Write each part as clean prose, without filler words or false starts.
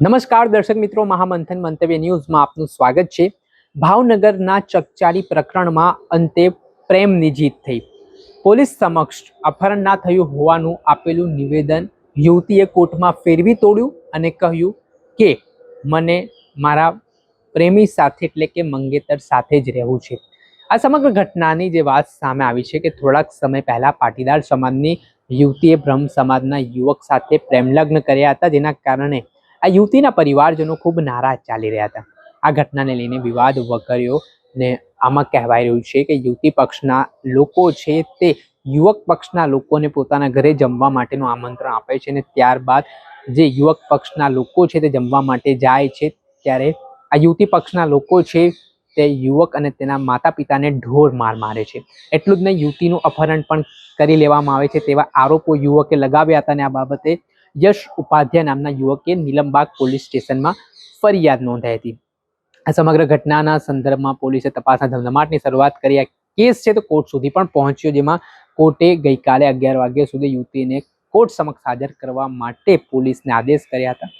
નમસ્કાર દર્શક મિત્રો, મહામંથન મંતવ્ય ન્યૂઝમાં આપનું સ્વાગત છે। ભાવનગરના ચકચારી પ્રકરણમાં અંતે પ્રેમની જીત થઈ। પોલીસ સમક્ષ અપહરણ ના થયું હોવાનું આપેલું નિવેદન યુવતીએ કોર્ટમાં ફેરવી તોડ્યું અને કહ્યું કે મને મારા પ્રેમી સાથે એટલે કે મંગેતર સાથે જ રહેવું છે। આ સમગ્ર ઘટનાની જે વાત સામે આવી છે કે થોડાક સમય પહેલા પાટીદાર સમાજની યુવતીએ બ્રહ્મ સમાજના યુવક સાથે પ્રેમલગ્ન કર્યા હતા, જેના કારણે આ યુવતીના પરિવારજનો ખૂબ નારાજ ચાલી રહ્યા હતા। આ ઘટનાને લઈને વિવાદ વકર્યો ને આમાં કહેવાય રહ્યું છે કે યુવતી પક્ષના લોકો છે તે યુવક પક્ષના લોકોને પોતાના ઘરે જમવા માટેનું આમંત્રણ આપે છે અને ત્યારબાદ જે યુવક પક્ષના લોકો છે તે જમવા માટે જાય છે ત્યારે આ યુવતી પક્ષના લોકો છે તે યુવક અને તેના માતા પિતાને ઢોર માર મારે છે। એટલું જ નહીં, યુવતીનું અપહરણ પણ કરી લેવામાં આવે છે તેવા આરોપો યુવકે લગાવ્યા હતા અને આ બાબતે યશ ઉપાધ્યાય નામના યુવકે નીલમબાગ પોલીસ સ્ટેશનમાં ફરિયાદ નોંધાઈ હતી। આ સમગ્ર ઘટનાના સંદર્ભમાં પોલીસે તપાસના ધમધમાટની શરૂઆત કરી। આ કેસ છે તો કોર્ટ સુધી પણ પહોંચ્યો, જેમાં કોર્ટે ગઈકાલે 11 વાગ્યા સુધી યુવતીને કોર્ટ સમક્ષ હાજર કરવા માટે પોલીસને આદેશ કર્યા હતા।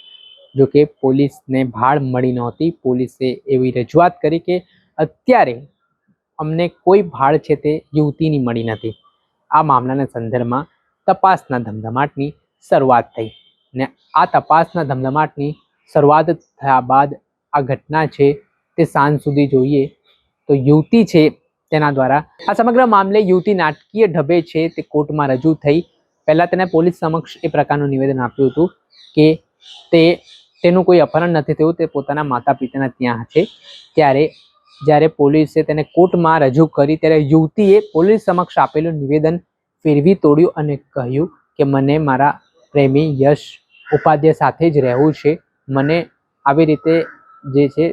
જો કે પોલીસને ભાળ મળી નહોતી। પોલીસે એવી રજૂઆત કરી કે અત્યારે અમને કોઈ ભાળ છે તે યુવતીની મળી નથી। આ મામલાના સંદર્ભમાં તપાસના ધમધમાટની શરૂઆત થઈ ને આ તપાસના ધમધમાટની શરૂઆત થયા બાદ આ ઘટના છે તે સાંજ સુધી જોઈએ તો યુવતી છે તેના દ્વારા આ સમગ્ર મામલે યુવતી નાટકીય ઢબે છે તે કોર્ટમાં રજૂ થઈ। પહેલા તેને પોલીસ સમક્ષ એ પ્રકારનું નિવેદન આપ્યું હતું કે તેનું કોઈ અપહરણ નથી થયું, તે પોતાના માતા પિતાના ત્યાં છે। ત્યારે જ્યારે પોલીસે તેને કોર્ટમાં રજૂ કરી ત્યારે યુવતીએ પોલીસ સમક્ષ આપેલું નિવેદન ફેરવી તોડ્યું અને કહ્યું કે મને મારા પ્રેમી યશ ઉપાધ્યાય સાથે જ રહેવું છે। મને આવી રીતે જે છે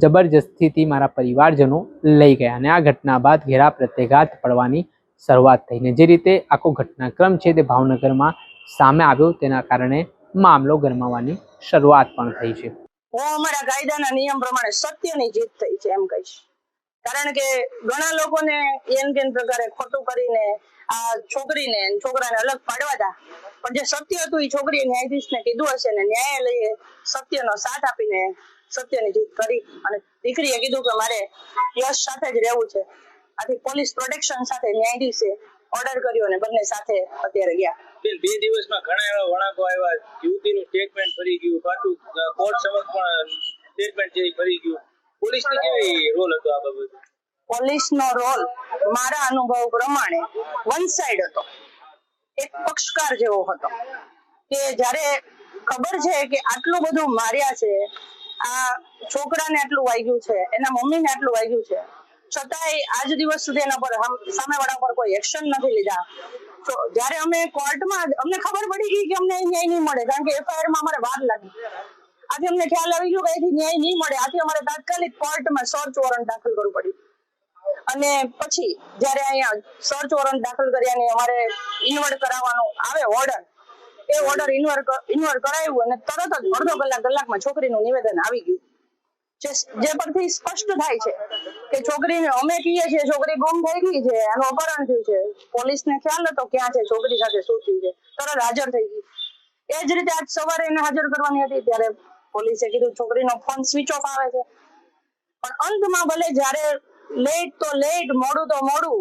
જબરજસ્તીથી મારા પરિવારજનો લઈ ગયા અને આ ઘટના બાદ ઘેરા પ્રત્યાઘાત પડવાની શરૂઆત થઈ ને જે રીતે આખો ઘટનાક્રમ છે તે ભાવનગરમાં સામે આવ્યો તેના કારણે મામલો ગરમાવાની શરૂઆત પણ થઈ છે। હું અમારા કાયદાના નિયમ પ્રમાણે સત્યની જીત થઈ છે એમ કહીશ, કારણ કે ઘણા લોકોને એન કેન પ્રકારે ખોટું કરીને આ છોકરીને છોકરાને અલગ પાડવા હતા, પણ જે સત્ય હતું એ છોકરીએ ન્યાયાધીશને કીધું હશે ને ન્યાયાલયે સત્યનો સાથ આપીને સત્યની જીત કરી અને દીકરીએ કીધું કે મારે યશ સાથે જ રહેવું છે। આથી પોલીસ પ્રોટેક્શન સાથે ન્યાયાધીશે ઓર્ડર કર્યો અને બંને સાથે અત્યારે ગયા। બે દિવસમાં ઘણા એવા વળાંકો આવ્યા, યુવતીનું સ્ટેટમેન્ટ ફરી ગયું, પાછું કોર્ટ સમક્ષ પણ સ્ટેટમેન્ટ જે ફરી ગયું। પોલીસની કેવી રોલ હતો આ બાબતે? પોલીસનો રોલ મારા અનુભવ પ્રમાણે વન સાઇડ હતો, એક પક્ષકાર જેવો હતો કે જ્યારે ખબર છે કે આટલું બધું માર્યા છે, આ છોકરાને આટલું વાગ્યું છે, એના મમ્મીને આટલું વાગ્યું છે, છતાંય આજ દિવસ સુધી એના પર સામેવાળા પર કોઈ એક્શન નથી લીધા। તો જ્યારે અમે કોર્ટમાં અમને ખબર પડી ગઈ કે અમને ન્યાય નહીં મળે, કારણ કે એફઆઈઆર માં અમારે વાર લાગી। આજે અમને ખ્યાલ આવી ગયો કે અહીંથી ન્યાય નહીં મળે, આથી અમારે તાત્કાલિક કોર્ટમાં સર્ચ વોરંટ દાખલ કરવું પડ્યું અને પછી જ્યારે અહીંયા સર્ચ વોરંટ દાખલ કર્યાની અમારે ઇન્વર્ટ કરાવવાનું આવે ઓર્ડર, એ ઓર્ડર ઇન્વર્ટ કરાવ્યું અને તરત જ અડધો કલાકમાં છોકરીનું નિવેદન આવી ગયું, જે પરથી સ્પષ્ટ થાય છે કે છોકરીને અમે કહીએ છીએ છોકરી ગુમ થઈ ગઈ છે, એનું અપહરણ થયું છે, પોલીસને ખ્યાલ હતો ક્યાં છે, છોકરી સાથે શું થયું છે, તરત હાજર થઈ ગઈ। એ જ રીતે આજ સવારે એને હાજર કરવાની હતી ત્યારે પોલીસે કીધું છોકરીનો ફોન સ્વિચ ઓફ આવે છે, પણ અંતમાં ભલે જ્યારે લેટ તો લેટ, મોડું તો મોડું,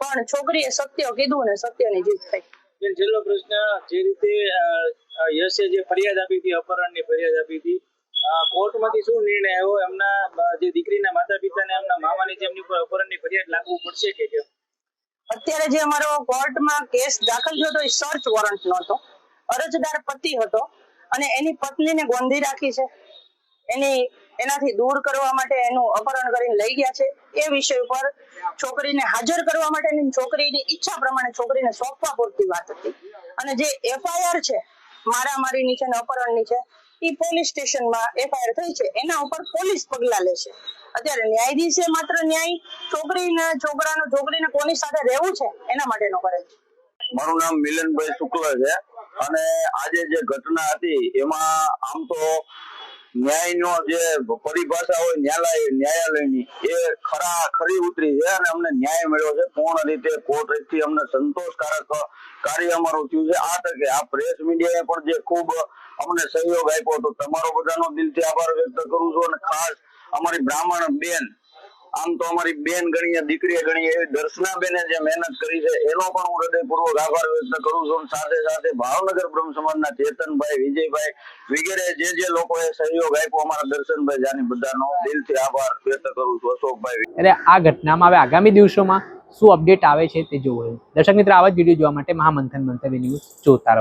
પણ છોકરીએ સત્ય કીધું ને સત્યની જીત થઈ। છેલ્લો પ્રશ્ન, જે રીતે યશે જે ફરિયાદ આપી હતી, અપહરણની ફરિયાદ આપી હતી, કોર્ટમાંથી શું નિર્ણય આવ્યો? એમના જે દીકરીના માતા પિતાને એમના મામાની જે એમની ઉપર અપહરણની ફરિયાદ લાગુ પડશે કે કેમ? અત્યારે જે અમારો કોર્ટમાં કેસ દાખલ થયો હતો એ સર્ચ વોરંટ નો હતો, અરજદાર પતિ હતો અને એની પત્નીને ગોંધી રાખી છે, એનાથી દૂર કરવા માટે એનું અપહરણ કરીને લઈ ગયા છે। એ વિષય ઉપર છોકરીને હાજર કરવા માટે છોકરીની ઈચ્છા પ્રમાણે છોકરીને સોંપવા પૂરતી વાત હતી અને જે એફઆઈઆર છે મારામારીની છે ને અપહરણની છે એ પોલીસ સ્ટેશનમાં એફઆઈઆર થઈ છે, એના ઉપર પોલીસ પગલા લેશે। અત્યારે ન્યાયાધીશે માત્ર ન્યાય છોકરીને કોની સાથે રહેવું છે એના માટેનો કરે છે। મારું નામ મિલનભાઈ શુક્લ છે અને આજે જે ઘટના હતી એમાં આમ તો ન્યાયનો જે પરિભાષા હોય ન્યાયાલયની એ ખરી ઉતરી છે અને અમને ન્યાય મળ્યો છે પૂર્ણ રીતે. કોર્ટથી અમને સંતોષકારક કાર્ય અમારું થયું છે. આ તકે આ પ્રેસ મીડિયાએ પણ જે ખૂબ અમને સહયોગ આપ્યો તો તમારો બધાનો દિલથી આભાર વ્યક્ત કરું છું. અને ખાસ અમારી બ્રાહ્મણ બેન, આમ તો અમારી બેન ગણીએ, દીકરી ગણીએ એવી દર્શનાબેને જે મહેનત કરી છે એનો પણ હું હૃદયપૂર્વક આભાર વ્યક્ત કરું છું. સાથે સાથે ભાવનગર બ્રહ્મ સમાજના ચેતનભાઈ, વિજયભાઈ વગેરે જે લોકોએ સહયોગ આપ્યો, અમારા દર્શનભાઈ જાની બધાનો દિલથી આભાર વ્યક્ત કરું છું. અશોકભાઈ. એટલે આ ઘટનામાં હવે આગામી દિવસોમાં શું અપડેટ આવે છે તે જોવું. દર્શક મિત્રો, આવા જ વિડીયો જોવા માટે મહામંથન મંતવ્ય ન્યૂઝ જોતા રહો.